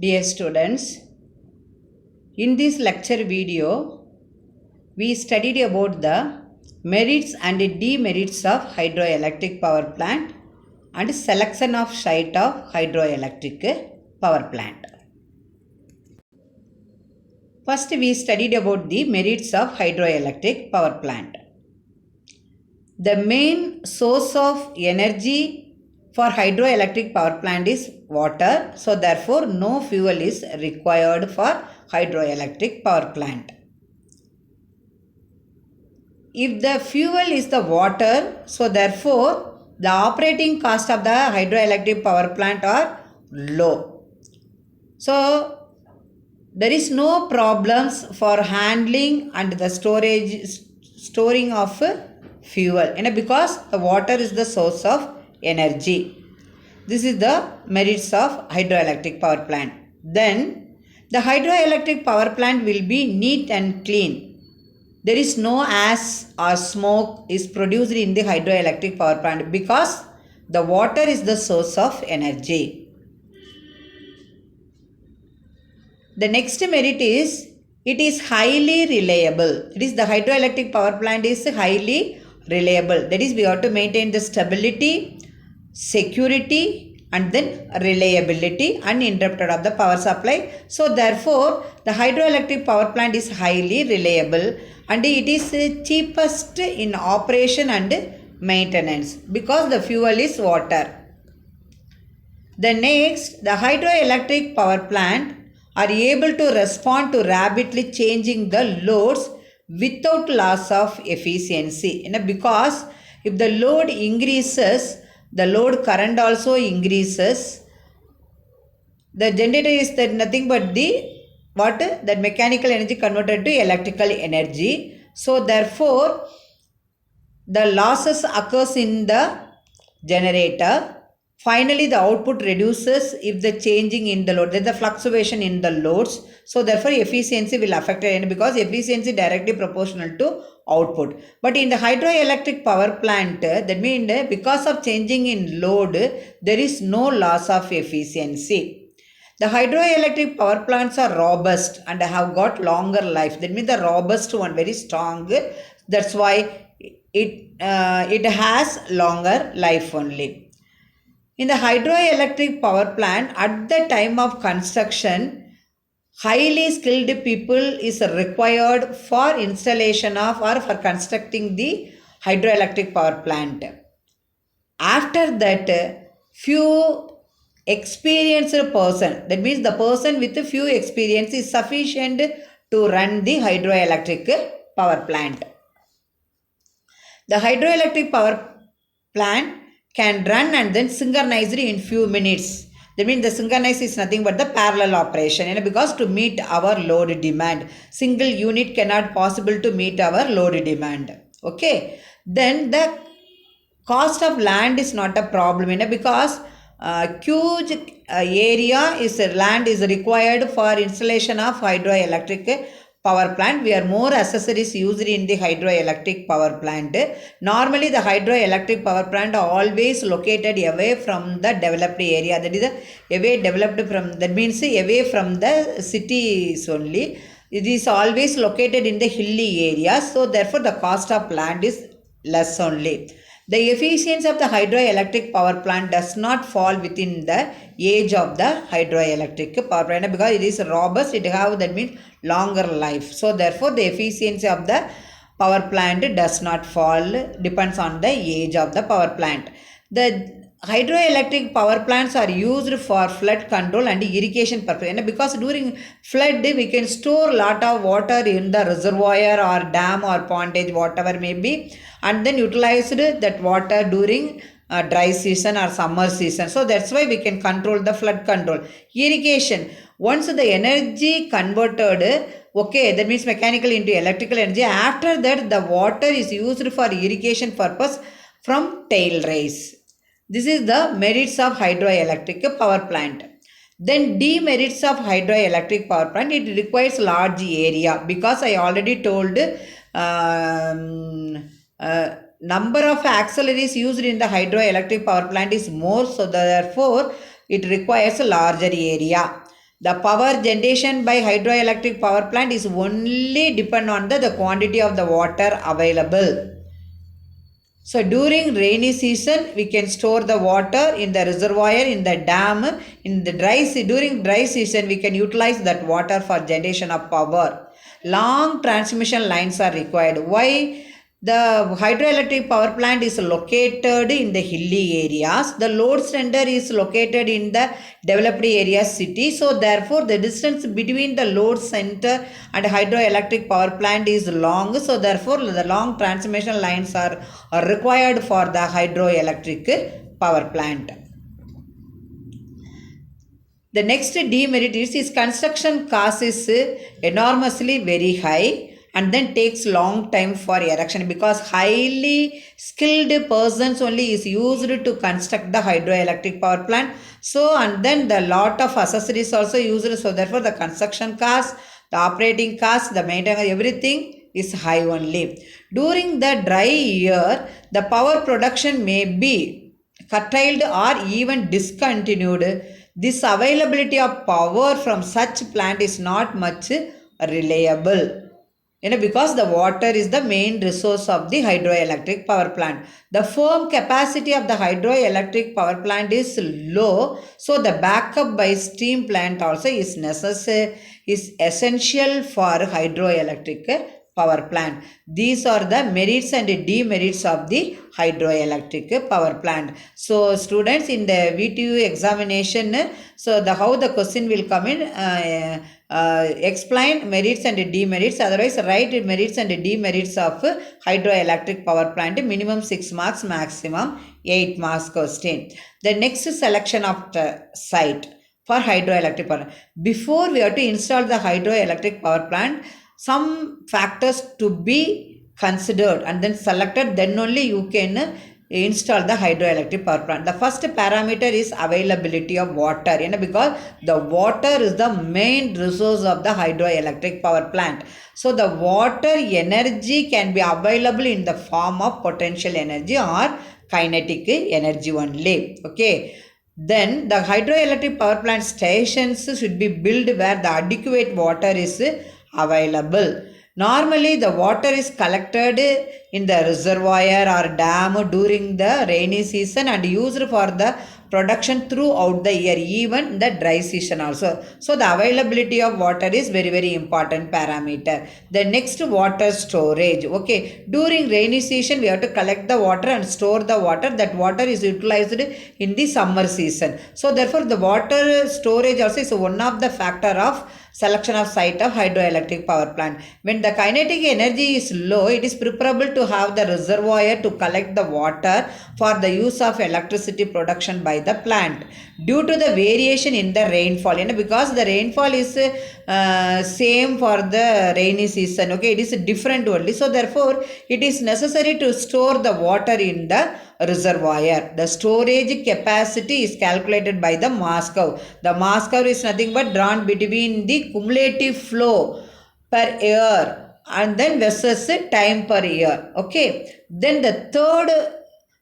Dear students, in this lecture video, we studied about the merits and demerits of hydroelectric power plant and selection of site of hydroelectric power plant. First, we studied about the merits of hydroelectric power plant. The main source of energy for hydroelectric power plant is water. So, therefore, no fuel is required for hydroelectric power plant. If the fuel is the water, so therefore, the operating cost of the hydroelectric power plant are low. So, there is no problems for handling and the storing of fuel, because the water is the source of energy. This is the merits of hydroelectric power plant. Then the hydroelectric power plant will be neat and clean. There is no ash or smoke is produced in the hydroelectric power plant because the water is the source of energy. The next merit is it is highly reliable. It is the hydroelectric power plant is highly reliable. That is, we have to maintain the stability, security and then reliability uninterrupted of the power supply. So therefore, the hydroelectric power plant is highly reliable and it is cheapest in operation and maintenance because the fuel is water. The next, the hydroelectric power plant are able to respond to rapidly changing the loads without loss of efficiency. Because if the load increases, the load current also increases. The generator is that nothing but the that mechanical energy converted to electrical energy. So therefore, the losses occurs in the generator. Finally, the output reduces if the changing in the load. There is the fluctuation in the loads. So therefore, efficiency will affect it because efficiency directly proportional to output. But in the hydroelectric power plant, that means because of changing in load, there is no loss of efficiency. The hydroelectric power plants are robust and have got longer life. That means the robust one, very strong. That's why it has longer life only. In the hydroelectric power plant, at the time of construction, highly skilled people is required for installation of or for constructing the hydroelectric power plant. After that, few experienced person, that means the person with few experience is sufficient to run the hydroelectric power plant. The hydroelectric power plant can run and then synchronized in few minutes. That means the synchronized is nothing but the parallel operation, because to meet our load demand, single unit cannot possible to meet our load demand. Okay. Then the cost of land is not a problem, because huge area is land is required for installation of hydroelectric power plant. We are more accessories used in the hydroelectric power plant. Normally, the hydroelectric power plant are always located away from the developed area. That is away developed from, that means away from the cities only. It is always located in the hilly areas. So therefore, the cost of land is less only. The efficiency of the hydroelectric power plant does not fall within the age of the hydroelectric power plant because it is robust, it have, that means longer life. So therefore, the efficiency of the power plant does not fall, depends on the age of the power plant. The hydroelectric power plants are used for flood control and irrigation purpose, because during flood we can store lot of water in the reservoir or dam or pondage, whatever may be, and then utilized that water during dry season or summer season. So that's why we can control the flood control. Irrigation, once the energy converted, okay, that means mechanical into electrical energy, after that the water is used for irrigation purpose from tail race. This is the merits of hydroelectric power plant. Then demerits of hydroelectric power plant, it requires large area, because I already told number of auxiliaries used in the hydroelectric power plant is more, so therefore it requires a larger area. The power generation by hydroelectric power plant is only depend on the quantity of the water available. So during rainy season, we can store the water in the reservoir, in the dam. During dry season, we can utilize that water for generation of power. Long transmission lines are required. Why? The hydroelectric power plant is located in the hilly areas. The load center is located in the developed areas city. So therefore, the distance between the load center and hydroelectric power plant is long. So therefore, the long transmission lines are required for the hydroelectric power plant. The next demerit is construction cost is enormously very high and then takes long time for erection because highly skilled persons only is used to construct the hydroelectric power plant. So and then the lot of accessories also used. So therefore the construction cost, the operating cost, the maintenance, everything is high only. During the dry year, the power production may be curtailed or even discontinued. This availability of power from such plant is not much reliable. Because the water is the main resource of the hydroelectric power plant. The firm capacity of the hydroelectric power plant is low, so the backup by steam plant also is necessary, is essential for hydroelectric power plant. These are the merits and demerits of the hydroelectric power plant. So students, in the VTU examination, so how the question will come in, explain merits and demerits, otherwise write merits and demerits of hydroelectric power plant, minimum 6 marks, maximum 8 marks question. The next selection of the site for hydroelectric power. Before we have to install the hydroelectric power plant, some factors to be considered and then selected, then only you can install the hydroelectric power plant. The first parameter is availability of water, because the water is the main resource of the hydroelectric power plant. So the water energy can be available in the form of potential energy or kinetic energy only. Okay. Then the hydroelectric power plant stations should be built where the adequate water is available. Normally, the water is collected in the reservoir or dam during the rainy season and used for the production throughout the year, even the dry season also. So, the availability of water is very, very important parameter. The next, water storage. Okay, during rainy season, we have to collect the water and store the water. That water is utilized in the summer season. So, therefore, the water storage also is one of the factor of selection of site of hydroelectric power plant. When the kinetic energy is low, it is preferable to have the reservoir to collect the water for the use of electricity production by the plant. Due to the variation in the rainfall, because the rainfall is same for the rainy season, okay, it is different only. So therefore, it is necessary to store the water in the reservoir. The storage capacity is calculated by the mass curve. The mass curve is nothing but drawn between the cumulative flow per year and then versus time per year. Okay. Then the third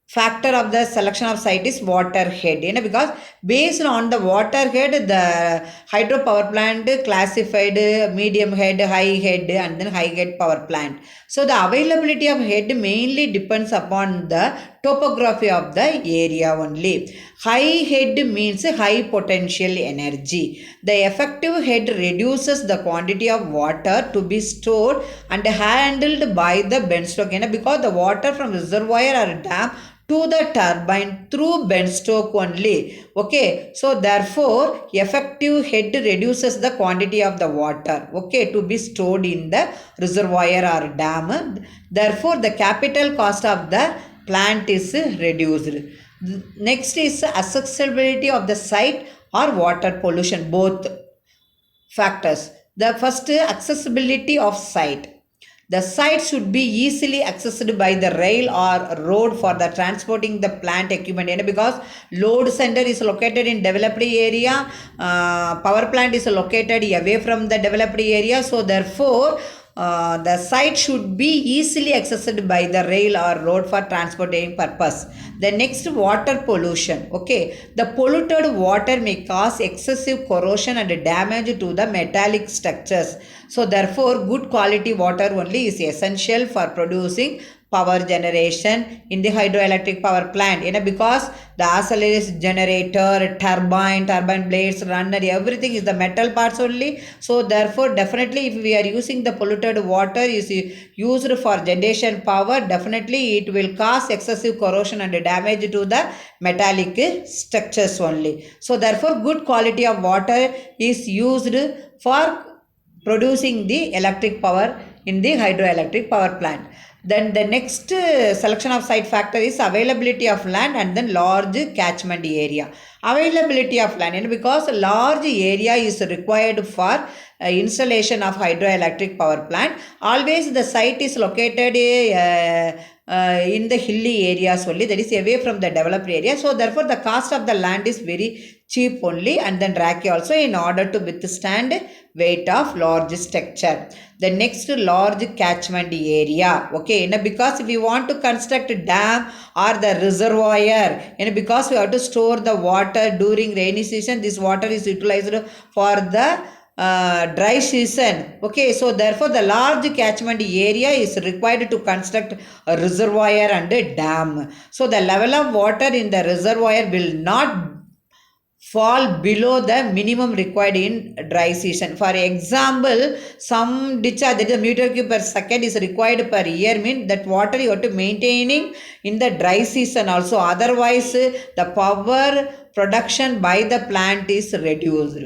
factor of the selection of site is water head, because based on the water head, the hydropower plant classified medium head, high head and then high head power plant. So the availability of head mainly depends upon the topography of the area only. High head means high potential energy. The effective head reduces the quantity of water to be stored and handled by the Benstoke, because the water from reservoir or dam to the turbine through Benstoke only. Okay, so therefore effective head reduces the quantity of the water, okay, to be stored in the reservoir or dam. Therefore the capital cost of the plant is reduced. Next is accessibility of the site or water pollution, both factors. The first, accessibility of site. The site should be easily accessed by the rail or road for the transporting the plant equipment, because load center is located in developed area, power plant is located away from the developed area. So therefore, the site should be easily accessed by the rail or road for transporting purpose. The next, water pollution. Okay, the polluted water may cause excessive corrosion and damage to the metallic structures. So therefore, good quality water only is essential for producing power generation in the hydroelectric power plant, because the acceleration generator, turbine blades, runner, everything is the metal parts only. So therefore, definitely if we are using the polluted water is used for generation power, definitely it will cause excessive corrosion and damage to the metallic structures only. So therefore, good quality of water is used for producing the electric power in the hydroelectric power plant. Then the next selection of site factor is availability of land and then large catchment area. Availability of land, because large area is required for installation of hydroelectric power plant. Always the site is located in the hilly areas only, that is away from the developed area. So therefore the cost of the land is very cheap only, and then rocky also, in order to withstand weight of large structure. The next, large catchment area. Okay, because if we want to construct a dam or the reservoir, because we have to store the water during rainy season, this water is utilized for the dry season. Okay, so therefore the large catchment area is required to construct a reservoir and a dam. So the level of water in the reservoir will not fall below the minimum required in dry season. For example, some discharge, that is a meter cube per second, is required per year, mean that water you have to maintaining in the dry season also, otherwise the power production by the plant is reduced.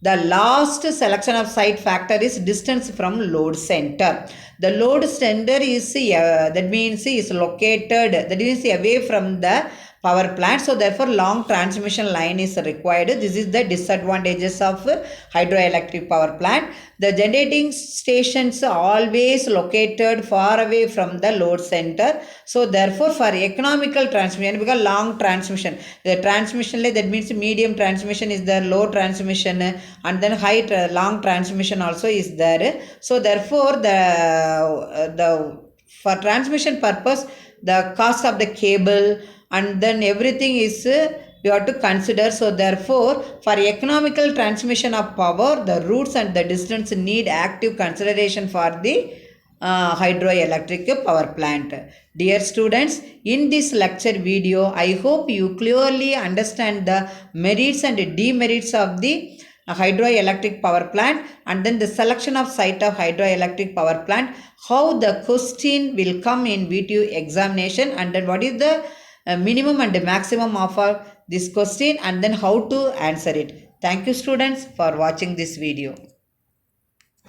The last selection of site factor is distance from load center. The load center is that means is located, that means away from the power plant. So therefore long transmission line is required. This is the disadvantages of hydroelectric power plant. The generating stations are always located far away from the load center. So therefore for economical transmission, because long transmission, the transmission, that means medium transmission is there, low transmission, and then high long transmission also is there. So therefore the for transmission purpose, the cost of the cable and then everything is you have to consider. So therefore for economical transmission of power, the routes and the distance need active consideration for the hydroelectric power plant. Dear students, in this lecture video, I hope you clearly understand the merits and demerits of the hydroelectric power plant, and then the selection of site of hydroelectric power plant, how the question will come in VTU examination, and then what is the minimum and the maximum of this question, and then how to answer it. Thank you students for watching this video.